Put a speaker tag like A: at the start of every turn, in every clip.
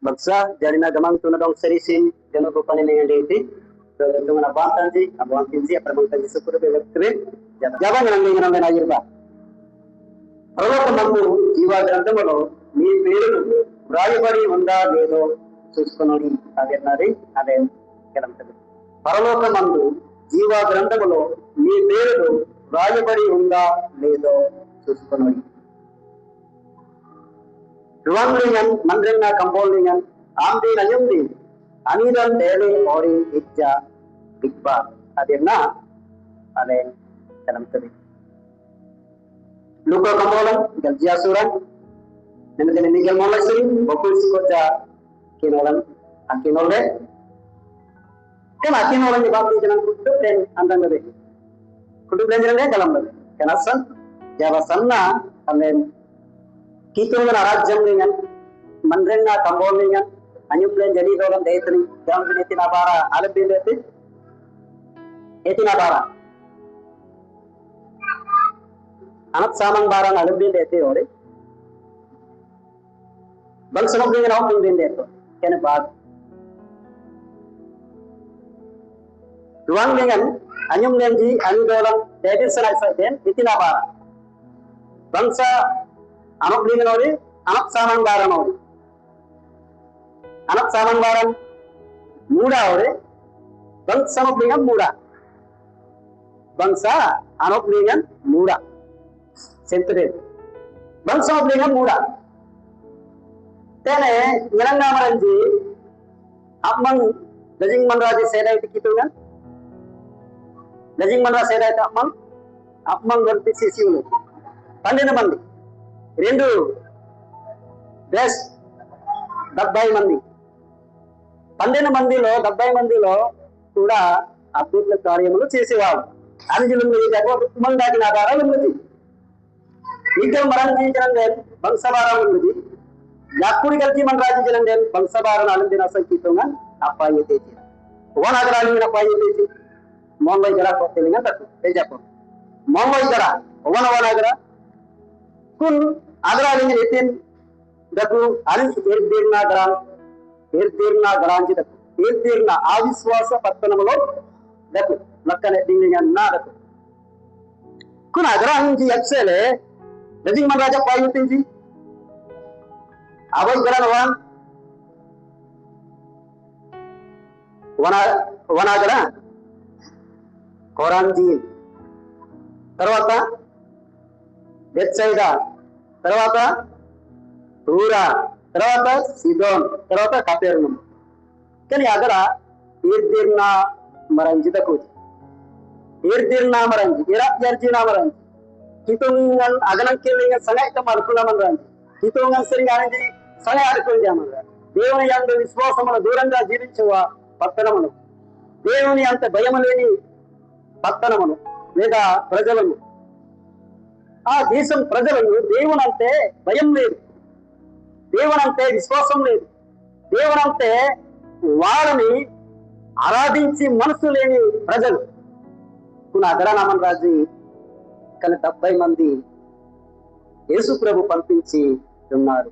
A: Baksa dari nagamang tunadong serisin jano ko panilingin dito. So ito nga abantanji apramangtanji sukuru bevektre jaban నందింగనం నాయర్బా పరలోకమందు జీవ గ్రంథములో మీ పేరును వ్రాయబడి ఉందా లేదో చూసుకొనుడి అన్నది అదే గ్రంథము. పరలోకమందు జీవ గ్రంథములో మీ పేరును వ్రాయబడి ఉందా లేదో చూసుకొనుడి. Ruanglingan, mandrenga kambolingan, amdi nayumdi, anidan dele ori ijja bigba. Adirna, ane dalam tadi. Luka kambolan, galjia suran, nemedene nigel molasiri, bokul sikoja kinolan, akinole. Kan akinolan di bawah jalan kutub dan andang lebe. Kutub dan jalan dalam lebe. Kenasan, Jawa sana, ane Kitungan arajam dengan mandrenga kambol dengan anyumlen jadi orang daitri jam ini tina bara alebin deti etina bara anak saman bara alebin deti ore bang sama dengan orang bin deto kene bag ruang dengan anyumlen ji anyudolam daitri sanai saiden etina bara bangsa anak dengan orang, anak saman barang orang, anak saman barang muda orang, bangsa anak dengan muda, bangsa anak dengan muda, sentral, bangsa anak dengan muda. Tene nyelang maranji, apman daging manraji sedai itu gitu kan, daging manraji sedai itu apman berarti sisi ulu, pandai namandi. Rendu des 70 మంది 12 మందిలో 70 మందిలో కూడా అద్భుత కార్యములు చేసేవారు. అనుజులు మందాకి ఆధారాలు ఉన్నది. ఇంకా మరణం చేయించడం వంశవారం ఉన్నది. యాక్కుడి కలిసి మన రాజించడం వంశవారం అలందిన సంకీతంగా అప్పాయి తెచ్చి ఓనగరాలు అప్పాయి తెచ్చి మోంబై గడ తెలియగా తక్కువ చెప్పం మోంబై గడ ఓనగర kun agra dengan etin daku alis erdirna garan ji daku erdirna aviswasa pattanamlo daku lakkane dingan na daku kun agra hinji yaksele dajing man raja payutinji avai garan wana gara koranji tarvata Bethsaida తర్వాత తూరా తర్వాత సిదోన్ తర్వాత కపెర్నౌమ్ కానీ అక్కడ ఈర్దిర్నా మరంజి దకోజి ఈర్దిర్నా మరంజి ఇరాజర్జినా మరంజి కితుంగన్ అగనంకెలింగ సలైత మల్కుల మరంజి కితుంగన్ సరిగానిది సలై ఆడుకుందామన్న దేవుని యందు విశ్వాసమున దూరంగా జీవించువ పట్టణమును దేవుని అంత భయము లేని పట్టణమును లేదా ప్రజలను ఆ దేశం ప్రజలను దేవునంటే భయం లేదు, దేవునంటే విశ్వాసం లేదు, దేవునంటే వాళ్ళని ఆరాధించి మనసు లేని ప్రజలు అగరనామన్ రాజు కానీ 70 మంది యేసు ప్రభు పంపించి ఉన్నారు.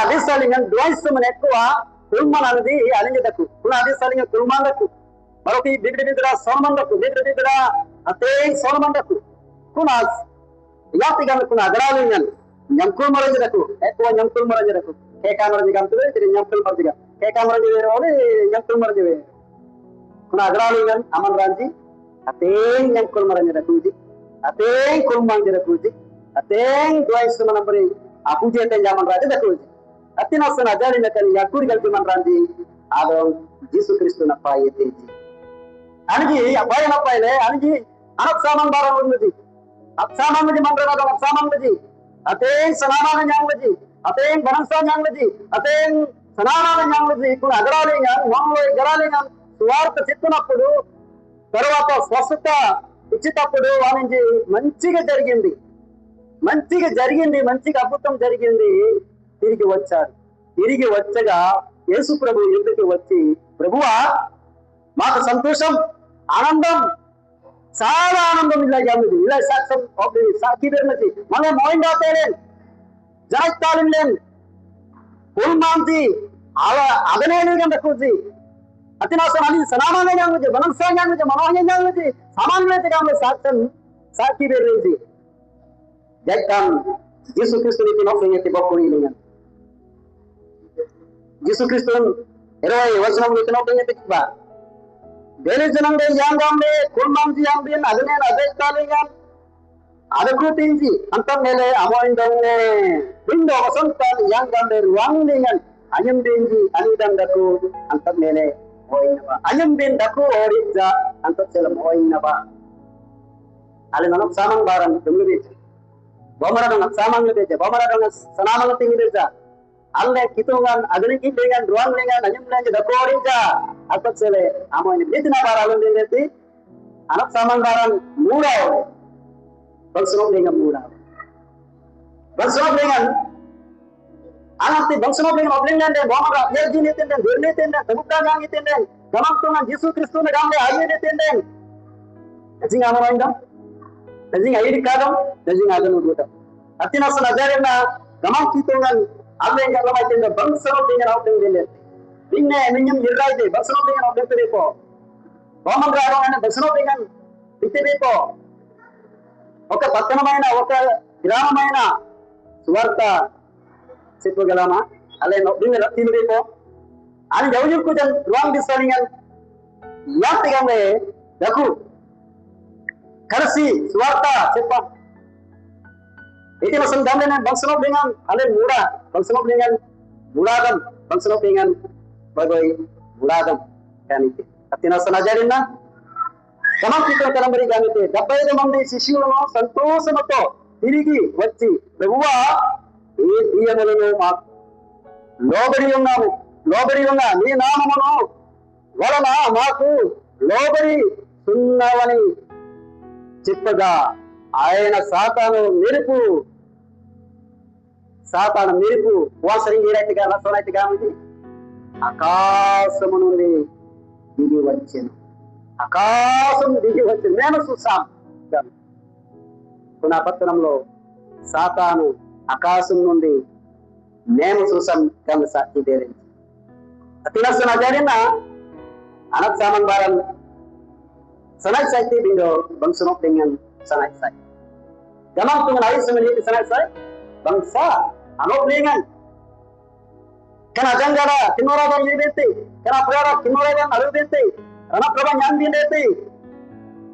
A: ఆదేశాలింగం ద్వైస్తమని ఎక్కువ కుల్మన్ అనేది అలింగదకు ఆదేశాలింగం కుల్మాందకు మరొక బిడ్డ సోనమందకు బిడ్డ అతే సోనమందకు kunas yati gan kuna agralingan nyamkul maranjiraku ekwa nyamkul maranjiraku keka maranjigam tu jadi nyamkul maranjiga keka maranjire ole nyamkul maranjive kuna agralingan aman ranji ateng nyamkul maranjiraku ji ateng kul maranjiraku ji ateng duais manambri apuje te jaman raja daku ji atina sana ajari nakani yakuri galti man ranji ado Yesus Kristus na payete ji anji apaya na payale anji anak saman barang unnadi Aksaman meji mandra dalam aksaman meji, ateng sanana yang meji, ateng banasa yang meji, ateng sanana yang meji, kun agralingan, wangloy agralingan, suarta చిత్తునప్పుడు తర్వాత స్వస్థత ఇచ్చేటప్పుడు వానికి మంచిగా జరిగింది మంచిగా అద్భుతం జరిగింది. తిరిగి వచ్చారు. తిరిగి వచ్చగా యేసు ప్రభు ఎదుటికి వచ్చి ప్రభువా మాకు సంతోషం ఆనందం చాలా ఆనందం ఇలా జామిది ఇలా సాక్ష్యం సాకి బెర్నచి మన మోయిండా తేలేన్ జాయితాలిన్ lane kulmanti ala adane ni kan dakuji atina sanali sanama ne janguji banamsa janguji manohya janguji samanle te gamle saktan saki berezi jaikan Yesus Kristus ni tinok ni tibokuri ni Yesus Kristus eroi wasanam ni tinok ni tikba dere janam de yangam de kulmanti yang bin adane adai kalingan adakku tinji antam mele amoindane bindo wasantan yangam de ruang dengan ayam denji anidan daku antam mele oinaba ayam den daku orija antam selam oinaba ale nanam samang baran dumlu beche bomara nanam samang le beche bomara nanam sanamang tingi becha alle kitungan adani ki dengan ruang dengan ayam lenje daku orija antam sele amoin bedina baran den anak samang baran mura bangsa dengan murah. Bangsa dengan anak ti bangsa dengan oblengan dan bawa ya jini tenden, derne tenden, terbuka gangi tenden, gamam tuhan Yesus Kristus gamle aye tenden. Jing amar indam, jing aye dikadam, jing agan uduta. Atina sanajarena gamam kitungan oblengan gamai tenden bangsa dengan oblengan. Inne minyam yirai de bangsa dengan oblengan terepo. Bawa garongan bangsa dengan iterepo. ఒక పట్టణమైన ఒక గ్రామమైన సువార్త చెప్పగలమా అలా నొప్పిన తిమిరేపో అని జౌజుకు Jan ruang disalingan యాత్తిగానే దకు కరసి సువార్త చెప్ప itu masang damai bangsa dengan ale muda bangsa dengan mudagam bangsa dengan bagai mudagam kan itu atina sanajarina Gamam kita dalam beri kami te, 75 మంది శిష్యులను సంతోషంతో తిరిగి వచ్చి ప్రభువా ఈ దీయములను మాకు లోబడి ఉన్న నీ నామమును వలన మాకు లోబడి ఉన్నవని చెప్పగా ఆయన సాతాను మెరుపు వాసరింగినట్టుగా రసనట్టుగా ఉంది ఆకాశము నుండి దిగి వచ్చెను ఆకాశం దిగి వచ్చి నేను చూసాం పునఃపత్తనంలో సాతాను ఆకాశం నుండి మేము చూసాం కను సాక్షి దేరించి అతినసన జరిగిన anak zaman baran sanay say ti bindo bangsunok dengan sanay say gamang tungan ayos sa maniti sanay say bangsa anok dengan kana janggara tinuragan yibeti kana prara tinuragan alubeti Karena perang yang dineti,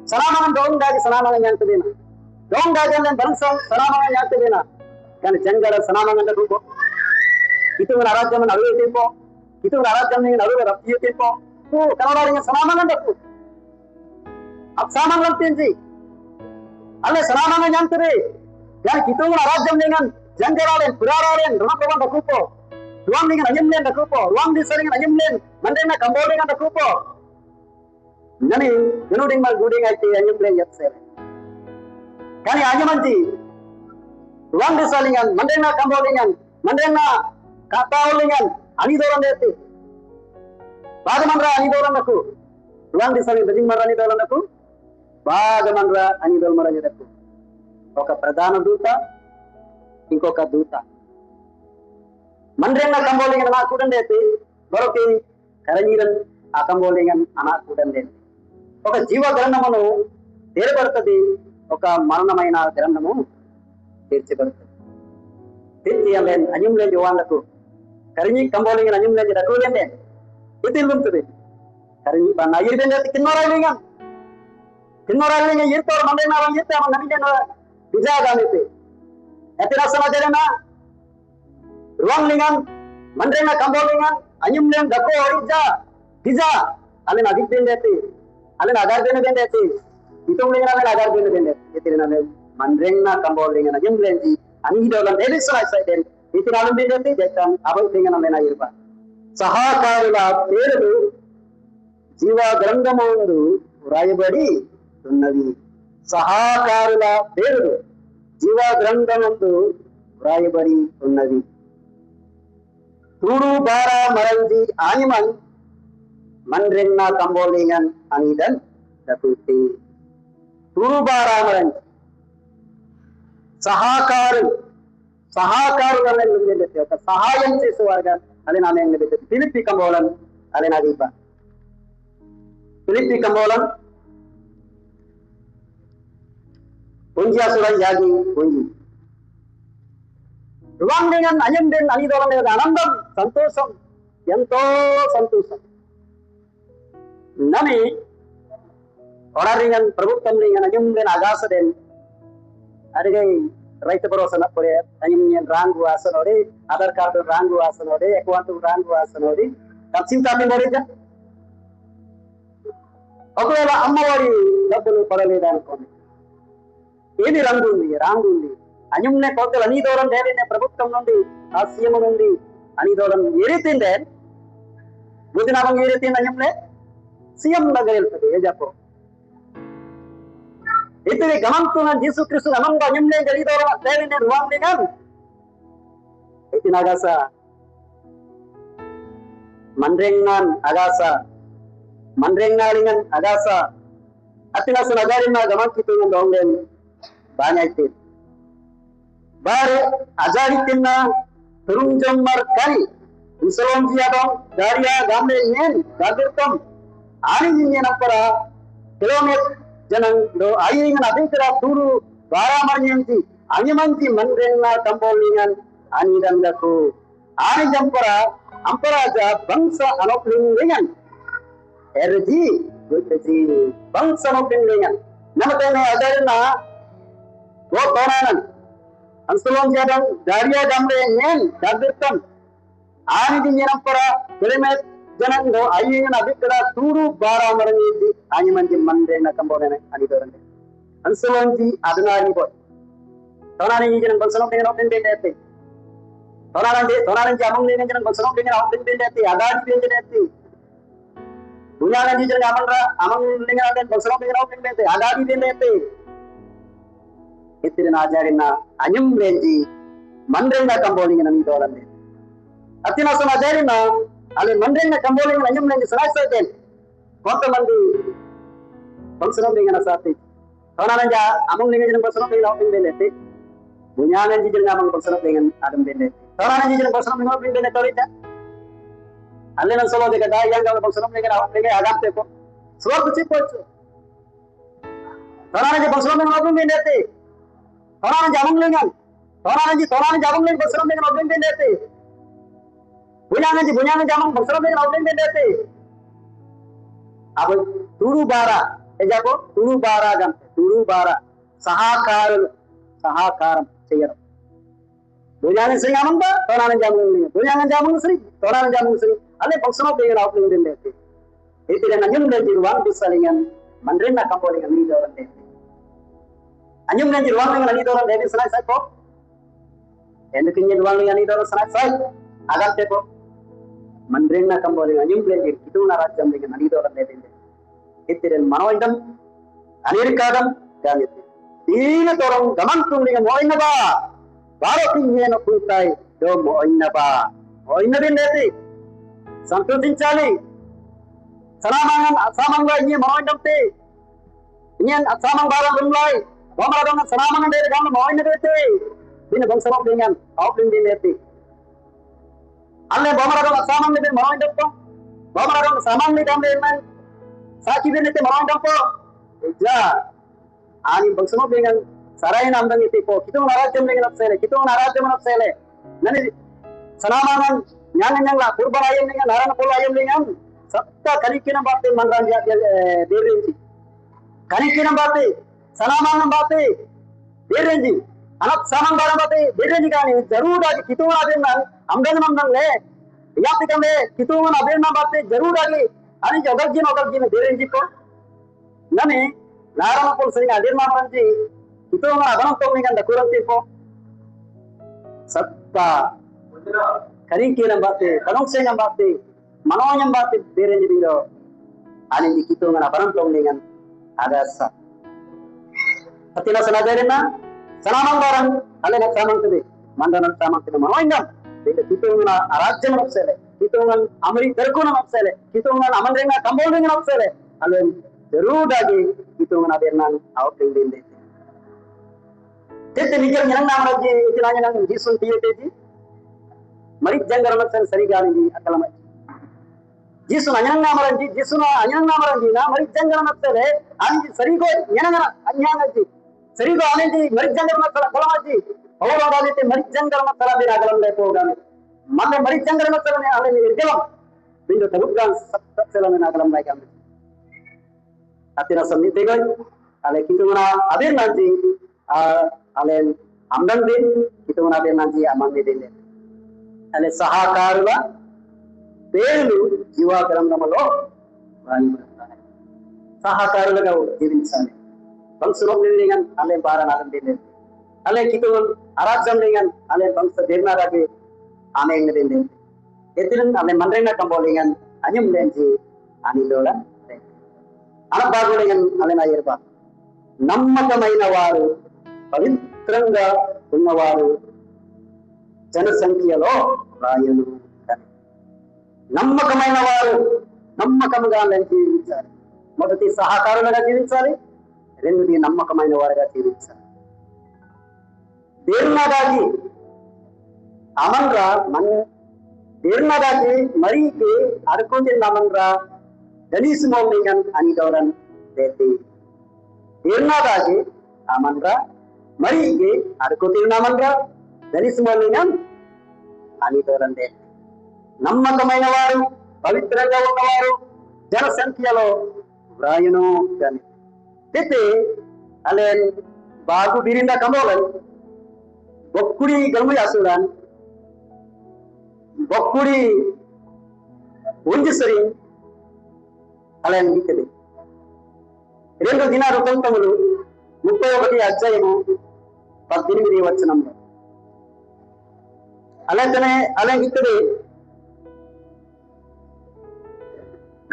A: sanaman dong dari sanaman yang terdina, dong dari yang bangsa sanaman yang terdina, kan jangan sanaman yang terlupa, itu menarat zaman alu tempo, itu menarat zaman alu rapi tempo, tu kalau orang yang sanaman yang terlupa, ab sanaman yang tinggi, alle sanaman yang terdiri, kan itu menarat zaman dengan jangan orang berararan, rumah kawan terlupa, ruang dengan ayam yang terlupa, ruang di sana dengan ayam yang, mandena kambol dengan terlupa. Nani, genuding mal guding ay tiyan yung play yat sir. Kani aja manti, ruang disalingan, mandeng na kambolingan, mandeng na kataulingan, ani doran deti. Bagamandra ani doran aku, ruang disaling bajing mara ani doran aku, bagamandra ani doran mara ani aku. Oka pradana duta, inkoka duta. Mandeng na kambolingan anak kudan deti, baroki karanyiran akambolingan anak kudan deti. ఒక జీవ గ్రంథమును తీరబడుతుంది ఒక మరణమైన గ్రంథము తీర్చబడుతుంది తీర్చి అన్యంలే యువాళ్లకు కరిని కంబోలింగ అన్యంలే రకులండే ఇది ఉంటుంది కరిని బన్న ఇర్బెండే కిన్నోరాలింగ ఇర్తోర్ మండేనా ఇర్తే మన ననిజన బిజాగానితే ఎతిరా సమాజరేనా ruang మండేనా కంబోలింగ అన్యంలే దకో ఒరిజా బిజా అని అదిబెండేతి Alin agar dene dende ti, itu mendingan alin agar dene dende. Itu nane mandrengna kambol dengan ajem lenji, ani hidolan elis selai sai den. Itu alin dende ti, jatan abang dengan alin ayirba. Sahakarula peru jiwa grandamundu rayabadi unnadi. Sahakarula peru jiwa grandamundu rayabadi unnadi. Turu bara maranji animan mandrengna kambolingan anidan daputi turu bara maranji sahakaru సహాకారులను నిలబెట్టి ఒక సహాయం చేసేవారుగా అది నా నేను నిలబెట్టి ఫిలిప్పి కంబోలన్ అది నా దీప Philippi కంబోలన్ Punjasuran jagi punji. Ruang dengan ayam dan anidolan dengan anandam, santosam, ento santosam. Nami orang dengan perbuatan dengan ayam dan agasa dan ada gay right berosan apa ya? Ayam yang rangu asanori, Aadhaar card rangu asanori, account rangu asanori. Kapsin tapi mereka. Aku adalah ammawari double paraledan kon. ఏది రంగు ఉంది wrong ఉంది అన్యుమ్నే కోతలు అనిదోరం డేరినే ప్రభుత్వం నుండి ఆ CM నుండి అనిదోరం ఏ ರೀತಿಯಿಂದ భోజనాభం ఏ ರೀತಿಯಿಂದ అన్యుమ్నే సీఎం దగ్గర వెళ్తుంది ఏ చెప్పు ఇతని గమంతున్న జీసు క్రీస్తు అనంగా అన్యుమ్నే గలిదోరం డేరినే రువాండిగన్ ఇతిన అగాస మండ్రెంగాన్ అగాస మండ్రెంగాలింగన్ అగాస అతినసు నగరిన గమంకితున్న దొంగెన్ banyak itu. Baru ajaritinna turunjam markari, insolon dong daria gamle yen gagurtam, ani yen apara kilometer janang do ayingan abikara turu bara marnyanti, ani manti mandrenna tambolingan ani dandaku, ani jampara ampara ja bangsa anoplingan, erji bangsa anoplingan, namatene ajarina वो तोरानन अंसलों जादम दारिया gamle yen gagurtam ani dinyanapara keleme janang do ayingan abikara turu bara marnyanti ani manti mandrenna tambolene ani dorande अंसलोंजी adnari boy tonani jinan balsanok dengan opin bendete tonaranje amang dengan jinan balsanok dengan opin bendete adadi bendete bunyalan jinan amang dengan balsanok dengan opin bendete adadi bendete Itirin ajarin na anyum lenji mandrenga kamboling na nito lang din. At tinasa ajarin na alin mandrenga kamboling na anyum lenji sarasa din. Konta mandi pagsunod din na sa atin. Tauna nanja among linga jeng pagsunod din na opin benete. Bunyanan jeng among pagsunod din adam benete. Tauna nanja jeng pagsunod din na opin benete torita. Alin ang solo de kada yang kalau pagsunod din na opin agam tepo. Suwag kucipocho. Tauna nanja pagsunod din na opin benete. Orang jamung lengan, orang jamung lengan berseram dengan orang bendete. Bunyangan jamung berseram dengan orang bendete. Apa turu bara, ejago turu bara kan, turu bara, sahakaram ceyar. Bunyangan sering amang ba, orang jamung lengan, bunyangan jamung sering, ale berseram dengan orang bendete. Itu yang anjung dan jiruang bisa lengan, mandrenna kampung lengan ni orang bendete. Anyum dengan ruang dengan ini orang dari sana saya kok, enaknya ruang dengan ini orang sana saya agak teko, mandrenna kembali anyum dengan itu narajam dengan ini orang dari ini, itu dan manawindam, Amerikadam dan itu, ini orang gamantung dengan moinna ba, baru tinggi nak putai, do moinna din nanti, santutin cali, samang lagi manawindam te, ini samang barang belai. Bamra dengan senamangan dari kamu mau ini dete, ini bangsa dengan outling di dete. Alle bamra dengan samang di mau ini dete, bamra dengan samang di kamu dengan sakit di dete mau ini dete. Ja, ani bangsa dengan sarai namdang itu po, kita narajam dengan apa sele, Nani senamangan nyang lah, kurban ayam dengan naran pula ayam dengan, sabta kalikinan bate manran diri, kalikinan bate. Sanamangan bate, berenji, anak samang barang bate, berenji kani, जरूर आगे कितों आगे ना, हमगन ले, या तो कमे कितों आगे ना bate, जरूर आगे, अरे जगत जी बेरेंजी को, नने, नारायण पुल सही आगे ना बंजी, कितों आगम तो नहीं करता कुरंती को, सत्ता, करीं की नम bate, करों से नम bate, मनों नम bate, बेरेंजी बिलो, अरे जी कितों आगम तो नहीं करता, आगे सा Atina sanajarina, sanamang barang, alena samang tadi, mandanan samang tadi manoindam, kita ungan arajam nafsele, kita ungan amri terkuna nafsele, kita ungan amandrenga kambolrenga nafsele, alen जरूर आगे kita ungan abernan outing din dete. Tete nijar nyang namaraji itinanya nang jisun tiyeteji mari janggaran san sarigaani akalamaji jisun anyang namaranji jisuna anyang namaranji na mari janggaran natsale anji sarigo nyanangana anyangaji sarigo aneji mari janggaran natsala kalamaji awradalite mari janggaran natsala biragalam lepogan manne mari janggaran natsala ne ale irgelam bindo tabukgan satsala ne nagalam naikam atira samni tegoy ale kituna abir nanji ale amdan din kituna abir nanji amande din ale sahakarula పేర్లు జీవ గ్రంథములో రాయబడతాయి సహకారులుగా జీవించాలి వంశం నిలిగన్ అలే బారనాలం దిలే అలే కితున్ అరాజ్యం నిలిగన్ అలే వంశ దేర్నారాగే ఆనేంగ దిలే ఎతిరన్ అలే మండ్రైన కంబోలిగన్ అనిం లేంజి అనిలోల అనబాగులిగన్ అలే నాయర్బా నమ్మకమైన వారు పవిత్రంగా ఉన్నవారు జనసంఖ్యలో రాయలు నమ్మకమైన వారు నమ్మకముగా జీవించాలి మొదటి సహకారులుగా జీవించాలి రెండోది నమ్మకమైన వారుగా జీవించాలి ದೇರ್ನದಾಗಿ ಅಮನ್ರ ಮನ್ ದೇರ್ನದಾಗಿ ಮರಿಗೆ ಅಡ್ಕೊಂಡಿಲ್ಲ ಅಮನ್ರ ದಲಿಸ್ ಮೌಲಿಗನ್ ಅನಿದವರನ್ ದೇತಿ ದೇರ್ನದಾಗಿ ಅಮನ್ರ ಮರಿಗೆ ಅಡ್ಕೊತಿಲ್ಲ ಅಮನ್ರ ದಲಿಸ್ ಮೌಲಿಗನ್ అనిదవరన్ దేతి నమ్మకమైన వారు పవిత్రంగా ఉన్నవారు జనసంఖ్యలో వ్రాయును కానీ అయితే అలే బాగు బిరింద కంబోలన్ బొక్కుడి గల్ము యాసుడాన్ బొక్కుడి ఉంజిసరి అలే నిక్కది 2 దినాలు పంతములు 31 అధ్యాయము 18 వచనంలో అలానే అలే నిక్కది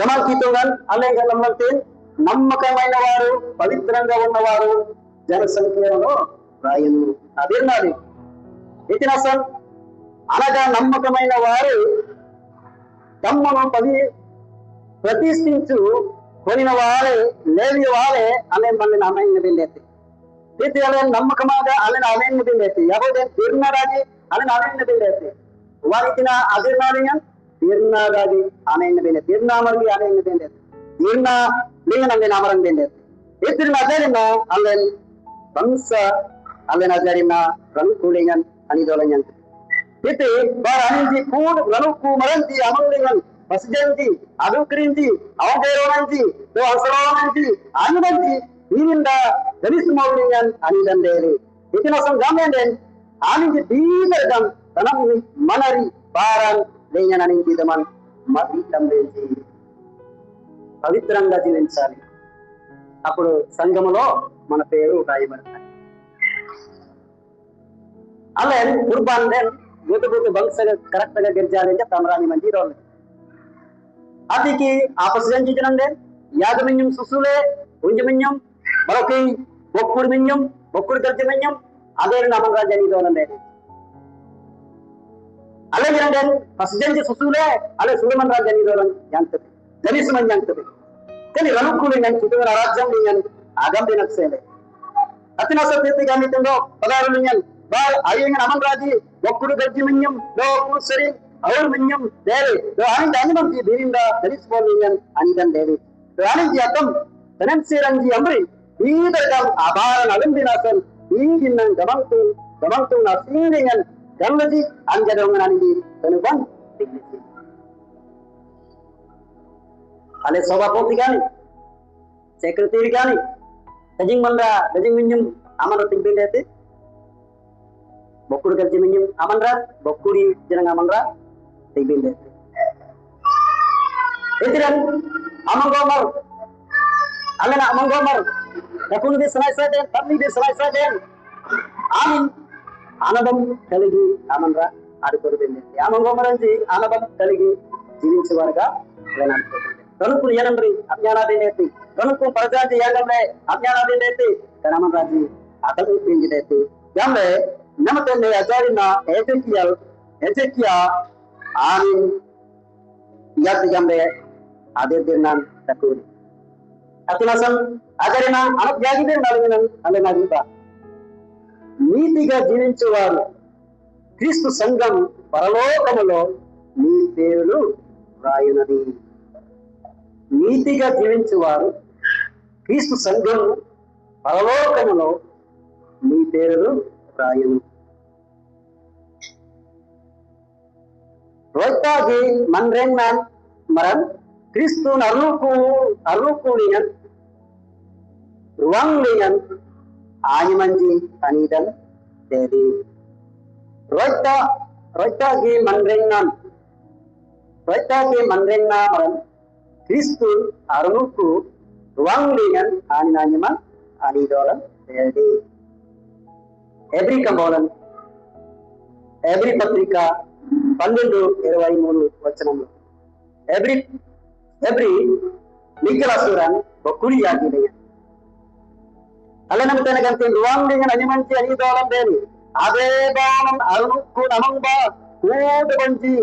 A: గమనించుకోవాలి అలాగే నమ్మకం నమ్మకమైన వారు పవిత్రంగా ఉన్నవారు జనసంఖ్యలో రాయను అదేనాది ఇతిహాసం అనగా నమ్మకమైన వారు తమ్మను ప్రతిష్ఠించు కొనిన వారే లేవి వారే అనే మళ్ళీ నామైన వెళ్ళేది ఇది అలా నమ్మకమాగా అలా నామైన వెళ్ళేది ఎవరు తీర్నారాగి అలా నామైన వెళ్ళేది వారికి అదేనాడిగా తీర్నారాగి ఆమెను వెళ్ళే తీర్నామరికి ఆమెను వెళ్ళేది తీర్నా లింగనంగా నామరం వెళ్ళేది ఇతరు అజరిన అల్లెన్ వంశ అల్లెన్ అజరిన రనుకులింగన్ అనిదోలంగన్ ఇది వారు అనించి కూడు రనుకు మరంతి అమలింగన్ పసిజంతి అదుకరించి అవకేరోనంచి అవసరోనంచి అనిదంచి ఈవింద దలిస్ మౌలింగన్ అనిదండేది ఇతినసం గమనండెన్ ఆనించి దీర్ఘం తనం మనరి బారన్ లేయనని జీవితం మతం లేచి పవిత్రంగా జీవించాలి అప్పుడు సంఘములో మన పేరు రాయబడతాయి అలా కుర్బాన్ బూతు బంక్స్ కరెక్ట్ గా గిర్జాలి అంటే తమరాని మంచి రోజు అతికి ఆపసంచినండే యాగమిన్యం సుసులే ఉంజమిన్యం మరొక బొక్కుడు మిన్యం బొక్కుడు గర్జమిన్యం అదే నమ్మకం రాజాని రోజండే అలాగే పసిజంచి సుసులే అలా సుడమన్ రాజాని రోజు జాంతది దలిస్మన్ జాంతది కానీ రనుక్కులు నేను చుట్టూ రాజ్యం నేను అగంబి నక్సేలే అతిన సత్యతి గమితంలో పదాలు నేను బాల్ అయ్యంగా అమన్ రాజీ ఒక్కడు గజ్జి మిన్యం లో సరి అవరు మిన్యం దేవి ఆనంద అనుమంతి దీనింద దలిస్పోలియన్ అనిదం దేవి ఆనంది అర్థం తనంసిరంజి అమ్రి ఈదకం అభారణ అలంబినాసన్ ఈ దిన్నం గమంతు నా సీనియన్ గల్లజి అంజదొంగనానికి తనుబన్ దిగ్లిచి అలే సభాపతి కానీ సెక్రటరీ కానీ దజింగ్ మండ్రా దజింగ్ మిన్యం అమర తింపిలేతే బొక్కుడు గజ్జి మిన్యం అమన్రా బొక్కుడి జనంగా అమన్రా తింపిలేతే ఎతిరన్ అమంగోమర్ అలన అమంగోమర్ దకును ది సలైసాదే తమ్మి ది సలైసాదే ఆమిన్ ఆనందం కలిగి అమన్రా ఆడుకోరు వెళ్ళేది అమంగోమర్ నుంచి ఆనందం కలిగి జీవించేవారుగా అనుకుంటుంది రనుకు ఏనంబ్రి అజ్ఞానాదేనేతి రనుకు ప్రజాంతి ఏనంబ్రే అజ్ఞానాదేనేతి కనమన్ రాజీ అతను పెంచినేతి యామ్లే నమతెన్నే అజారిన ఎజెకియా ఆమిన్ యాతి గంబే అదే దిన్నాన్ తక్కువ అతినసం అజరిన అనబ్యాగిదే నలుగునన్ అలే నగుతా నీతిగా జీవించేవారు క్రీస్తు సంఘం పరలోకములో మీ పేరులు రాయునది. నీతిగా జీవించేవారు క్రీస్తు సంఘం పరలోకములో మీ పేరులు రాయును. Roitagi manrengan maran Kristun arluku lingan ruang lingan Ayimanji anidan dari Roitagi manrengan maran Kristun arluku ruang lingan Ayiman anidolan dari every kambolan every patrika 12:23 వచనంలో ఎబ్రి నికలసురాన్ బకురియాగినే అలనమతన గంతే రువాండింగన అనిమంచి అనిదోలం దేని అదే బాణం అరుణుకు నమంబా కోదబంచి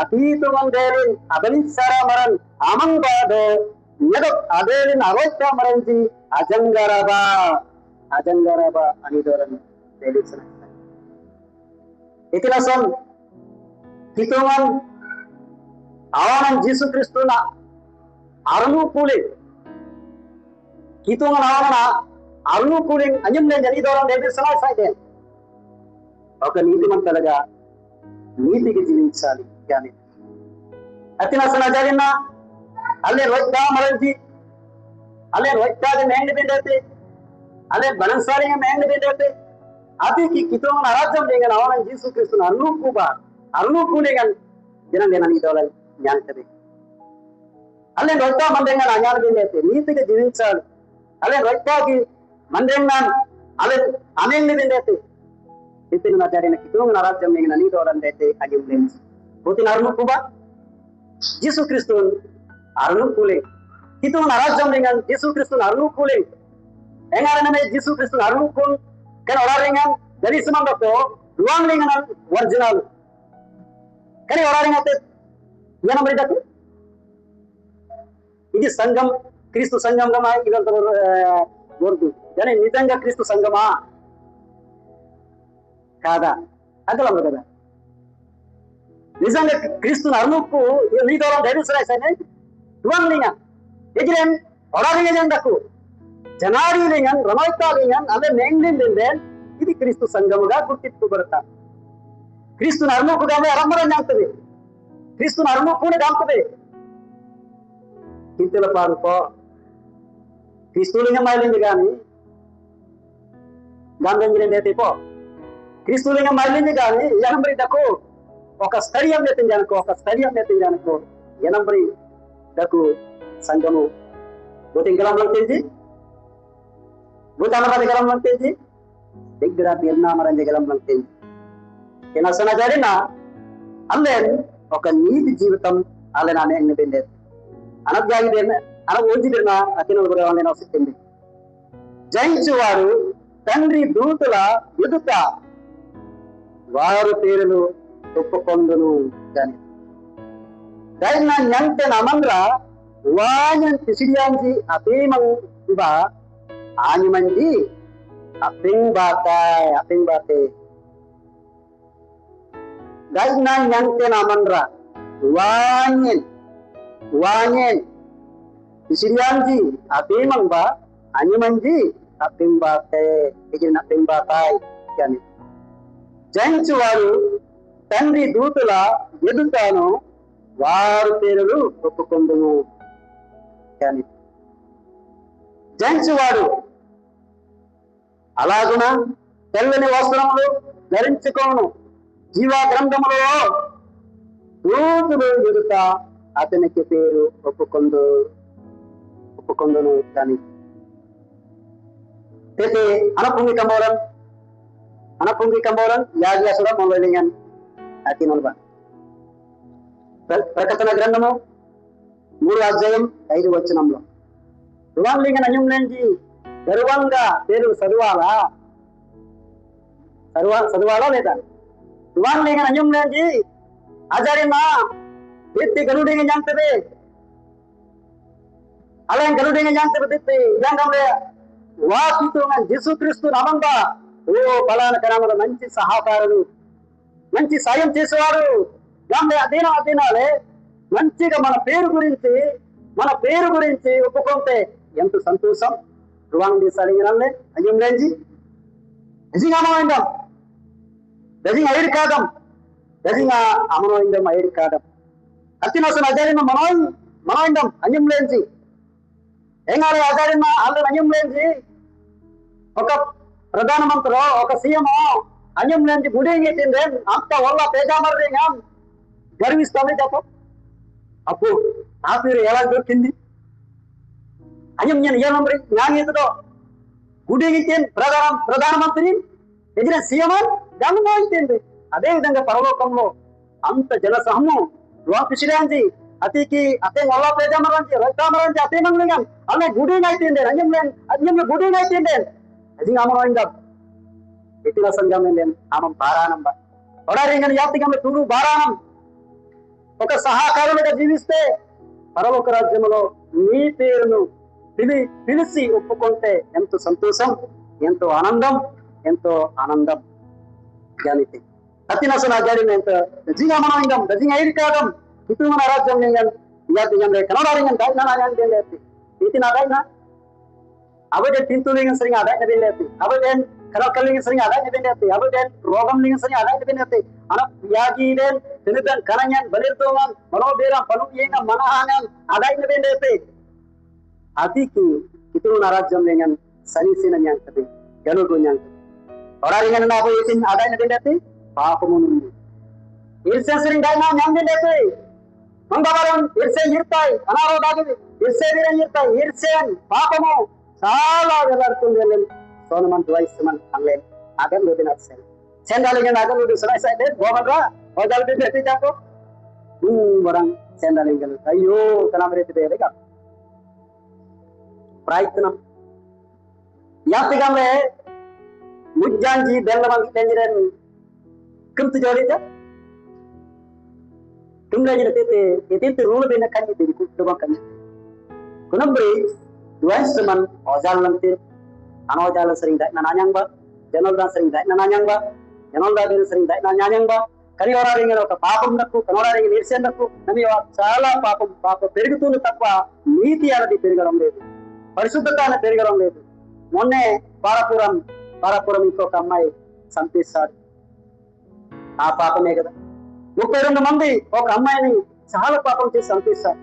A: అతీతుమం దేని అబలిసర Maran అమంబాదే యద అదేలిన అరోత్త మరంచి అజంగరబా అనిదోలం తెలుసున ఇతిలసం Hitungan awanan Yesus Kristus na arnu kuling. Hitungan awanan arnu kuling anyam ne jadi orang dari selesai deh. Oke నీతిమంతులుగా talaga నీతికి జీవించాలి కానీ అతిన సనజరిన అల్లే రోజ్దా మరంజి అల్లే రోజ్దాది మెండి బిందతే అల్లే బలంసారిగా మెండి బిందతే అతికి కితుంగన అరాజ్యం dengan awanan Yesus Kristus arnu kulingan jangan idolan nyantebe allen rotta mandengan anyal bindete నీతిగా జీవించాలి allen rottagi mandengan allen anenni bindete ఇతిన నజరిన కితుంగ నరాజ్యం నిగన నీదోlan dete ajum lens putin arnu kuba Yesus Kristus arnu kule kitung naraజ్యం dengan Yesus Kristus arnu kule engarana me Yesus Kristus arnu kun kan orang dengan dari semangga ko ruang dengan original కానీ ఎవరైతే ఏనా మరి దక్కు ఇది సంఘం క్రీస్తు సంఘంగా ఇదంతా కోరుతూ కానీ నిజంగా క్రీస్తు సంఘమా కాదా అంతలో కదా నిజంగా క్రీస్తుని అరుముకు నీతో ధైర్యసరాయి రువంలింగన్ ఎగిరేన్ ఒడాలింగన్ దక్కు జనారీలింగన్ రమైతాలింగన్ అదే మేంగ్లింగ్ ఇది క్రీస్తు సంఘముగా గుర్తింపబడతా క్రీస్తుని అరుముకుగానే అరంభరం జాగ్తది క్రీస్తుని అరుముకుని జాగ్తది కింతల పాడుకో క్రీస్తులింగం మైలింది కానీ గంధంగిరం ఏతైపో క్రీస్తులింగం మైలింది కానీ ఎనంబరి దక్కు ఒక స్థడియం నెత్తింజానుకో ఎనంబరి దక్కు సంఘము భూతింగలంలో తెంచి భూతానపది గలంలో తెంచి దగ్గర తీర్నామరంజ గలంలో తెంచి Kena jarina, allen ఒక నీతి జీవితం allen ane independent. Anak jagi dena, anak uji dena, akhirnya berlawan dena sitembi. జయించువారు తండ్రి దూతల ఎదుట వారు పేరును ఒప్పుకొందును గాని దైన న్యంతే నమంద్ర వాయన్ తిసిడియాంజి అపేమం ఇబా ఆనిమంజి అపింబాతే Daina nyante namandra wanyen isirianji apemang ba animanji apimbate ejin apimbatai yani జయించువారు తండ్రి దూతల ఎదుటాను వారు పేరులు ఒప్పుకొందును కానీ జయించువాడు అలాగున తెల్లని వస్త్రములు ధరించుకోను జీవ గ్రంథములో దూతులు ఎదుట అతనికి పేరు ఒప్పుకొందును కానీ అయితే అనపుంగికమోరం యాజ్ఞ సుడ మొదలైన అతినొల్బ ప్రకటన గ్రంథము 3:5 రువాంలింగ నజంలేంజి గర్వంగా పేరు చదవాలా లేదా రువాంలింగ నజంలేంజి ఆచార్యమా వ్యక్తి గరుడింగ జాంతదే అలాగే గరుడింగ జాంతదే వ్యక్తి జాంగంలే వాకితో Yesus Kristus namamba ఓ ఫలానా గ్రామంలో మంచి సహకారులు, మంచి సాయం చేసేవాడు, అదేనాలే మంచిగా మన పేరు గురించి ఒప్పుకుంటే ఎంత సంతోషం. ruang di salingiranle anyum lenji dajing amanoindam dajing air kadam dajing amanoindam air kadam atinasan ajarina manoindam anyum lenji engale ajarina alle anyum lenji oka pradhana mantro oka CM anyum lenji budingi tinden anta walla pejamarringam garvistame japo appu na peru ela dorkindi anyam nyen yelamri nyangi itu గుడిగితేన్ ప్రధానమంత్రి ఎదిన CM జన్మోయింది. అదే విధంగా పరలోకంలో అంత జనసమూహం లోకిసిరాంజి అతికి అతే వల్ల పేజమరంజి రైతామరంజి అతే మంగళం అనే గుడినైతిండే అన్యం గుడినైతిండే అది ఆమోయింద ఇతిల సంగమేన్ ఆమం బారానంబ ఒడారింగన యాతిగమ తుడు బారానం ఒక సహకారులుగా జీవిస్తే పరలోక రాజ్యములో నీ పేరును పిలిచి ఒప్పుకుంటే ఎంతో సంతోషం, ఎంతో ఆనందం జానితే అతినసన జాడిన ఎంత దజింగ మనోయింగం దజింగ ఐడి కాదం కుటుంబ రాజ్యం నింగన్ యాతిగం రే కనోడారింగన్ దైనా నాయన్ దేలేతి ఇతినా దైనా అవడే తింతులింగ సరింగ అదైన దేలేతి అవడే కలకలింగ సరింగ అదైన దేలేతి అవడే రోగం లింగ సరింగ అదైన దేలేతి అన యాగిదెన్ తినదన్ కనయన్ బలిర్దోమన్ మనోబేరం పనుయేంగ మనహానన్ అదైన దేలేతి అతికి కితున రాజ్యం నింగన్ సరిసిన న్యాంతది గలుగు న్యాంతది ఒడారింగన్ నాబో ఏతిన్ అదైన దేలేతి పాపము నుండి ఇర్సెసరింగ్ దైనా న్యాం దేలేతి మంగళవారం ఇర్సే ఇర్తాయి అనారోగ్యాలు ఇర్సే వీరం ఇర్తాయి ఇర్సేన్ పాపము చాలా వెలాడుతుంది సోనమంత్ వయస్సుమన్ అల్లే అగన్ లోదినర్సేన్ చెందాలింగన్ అగన్ లోది సరైసైతే గోమన్రా ఓజాల్ బిబెతి జాకో వరం చెందాలింగన్ అయ్యో కనమరేతి బేరేగా ప్రయత్నం యాతిగంలే ముజ్జాంజి బెల్లమంది తెంజిరన్ కింతు జోడిత tumlajina tete rule bena kanni de kutuba kanni kunambri duaisman ojal lamte anojal sering dai nananyang ba janolda sering dai nananyang ba janolda de sering dai nananyang ba kali ora ringena oka paapam nakku kanora ringe nirsen nakku nami chaala paapa perigutundu tappa neeti anadi perigam ledu parisuddhata ana perigam ledu monne parapuram inkoka ammayi sanpisadu aa paapame kada 32 మంది ఒక అమ్మాయిని చాలా పాపం చేసి చంపిస్తారు.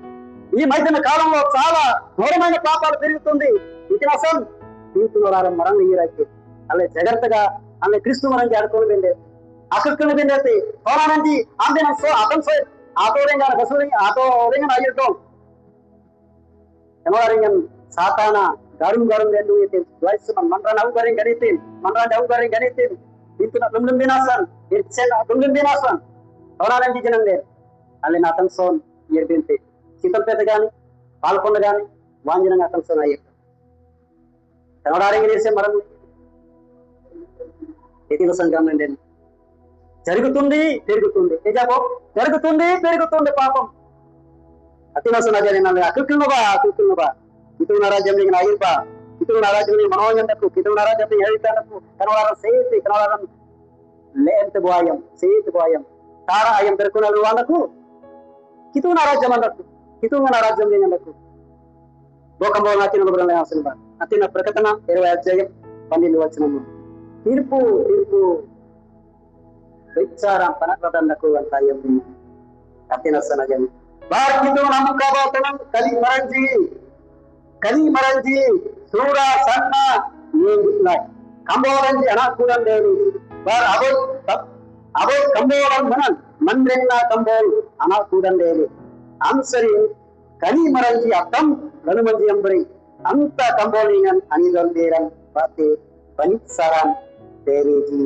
A: ఈ మధ్యన కాలంలో చాలా ఘోరమైన పాపాలు పెరుగుతుంది. ఇది అసలు తీర్చువారం మరణం ఈరాకి అల్లే జాగ్రత్తగా అల్లే క్రీస్తు మరణం ఆడుకోని వెండే అసలుకుని వెండేతి పోరానంది ఆందన సో అతన్ సో ఆటోరేంగా బసుని ఆటోరేంగా అయ్యటం ఎమవారింగన్ సాతాన గారుం రెండు అయితే ద్వైస్ మన్రాన్ అవగరిం గణితి ఇంతున దుమ్లం బినాసన్ ఇర్చెన దుమ్లం బినాసన్ అవునానండి జనం లేదు అల్లి నా అతను సోన్ ఏర్పింతే సీతంపేట కానీ పాల్కొండ కానీ వాంజనంగా అతను సోన్ అయ్యారు కనవడారింగ్ చేసే మరణం ఎతిల సంఘం అండి జరుగుతుంది పెరుగుతుంది పాపం అతినసన జరిగిన అకృత్యునుబా కితున రాజ్యం లింగన అయ్యప్ప కితున రాజ్యం మనోజండకు కితున రాజ్యం ఎడితానకు కనవడం లేంత బోయం తారా అయ్యం పెరుకున్న వాళ్ళకు కితున రాజ్యం అన్నట్టు కితున రాజ్యం లేనకు భూకంబో నాతిన అవసరం అతిన ప్రకటన 20 అధ్యాయం 12 వచనము తీర్పు విచారం పనకదన్నకు అంతాయం అతిన సనజం బార్ కితున నమ్మకబోతనం కలి మరంజి సూరా సన్న ఏమిట్లా కంబోరంజి అనాకురం దేని బార్ అబో కంబోరం మంద్రెన్నా కంబోల్ అనాకూడండేది అంసరి కలి మరంజి అర్థం గనుమంజి అంబరి అంత కంబోలింగన్ అనిదొందేరం బాతే బనిసారాన్ దేరేజీ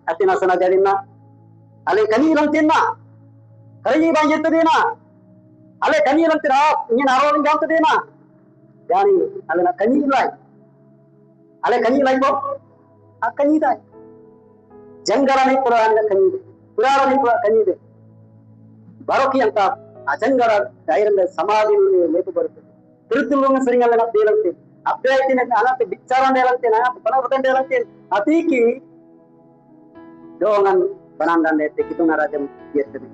A: అతినసన జడిన్నా అలే కనీలం తిన్నా కరగి బాంజెత్తదేనా అలే కనీలం తిరా ఇంగిన అరవలింగ్ అంతదేనా కానీ అలే నా కనీలాయ్ బో ಆ ಕನೀದ ಜಂಗಲನೇ ಪುರಾಣದ ಕನೀದೆ ಬರೋಕಿ ಅಂತ ಆ ಜಂಗಲ ಧೈರ್ಯದ ಸಮಾಧಿ ಲೇಪು ಬರುತ್ತದೆ ತಿರುತ್ತುಲು ಸರಿಗಲ್ಲ ದೇವಂತೆ Upgrade na anak bicara dalam tina pernah dalam tin atiki doangan banandan dete kitu narajam yetni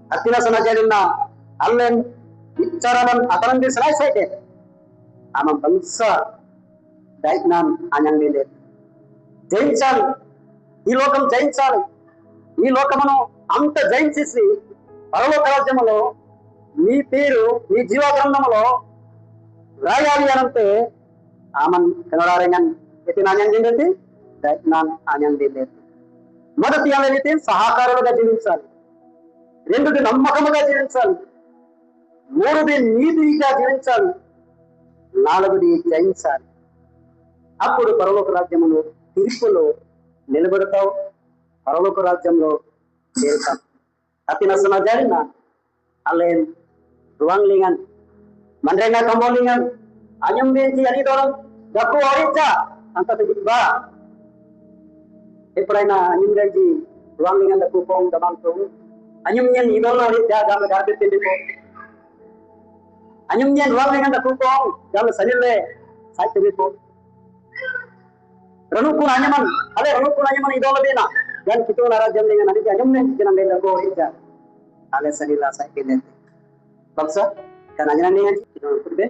A: atina sanajalina allen bicara dan ataran di selesai deh amam bangsa daiknan anyang dele జయించాలి ఈ లోకం జయించాలి ఈ లోకమును అంత జయించేసి పరలోక రాజ్యములో మీ పేరు మీ జీవగ్రంథములో రాయాలి అనంటే ఆమన్ కనడారంగన్ ఎతి నాణ్యండి దైత్నాన్ ఆనంది లేదు మొదటి అనేది సహకారులుగా జీవించాలి రెండోది నమ్మకముగా జీవించాలి మూడోది నీతిగా జీవించాలి నాలుగోది జయించాలి అప్పుడు పరలోక రాజ్యములో తీర్పులో నిలబడతావు పరలోక రాజ్యంలో చేరుతాం అతిన సమాజారిన అలేన్ ruanglingan manrenga kambolingan anyam benci ani dorong gaku orica anta tiba epraina anyam benci ruanglingan da kupong da bangtu anyam nyen idolo orica gam garbe tindiko anyam nyen ruanglingan da kupong gam sanille sai tindiko ranukun anyaman ale ranukun anyaman idolo bena dan kitu narajam dengan ani anyam nyen jinan da ko orica ale sanilla sai tindiko Bangsa, kan aja nih, kita udah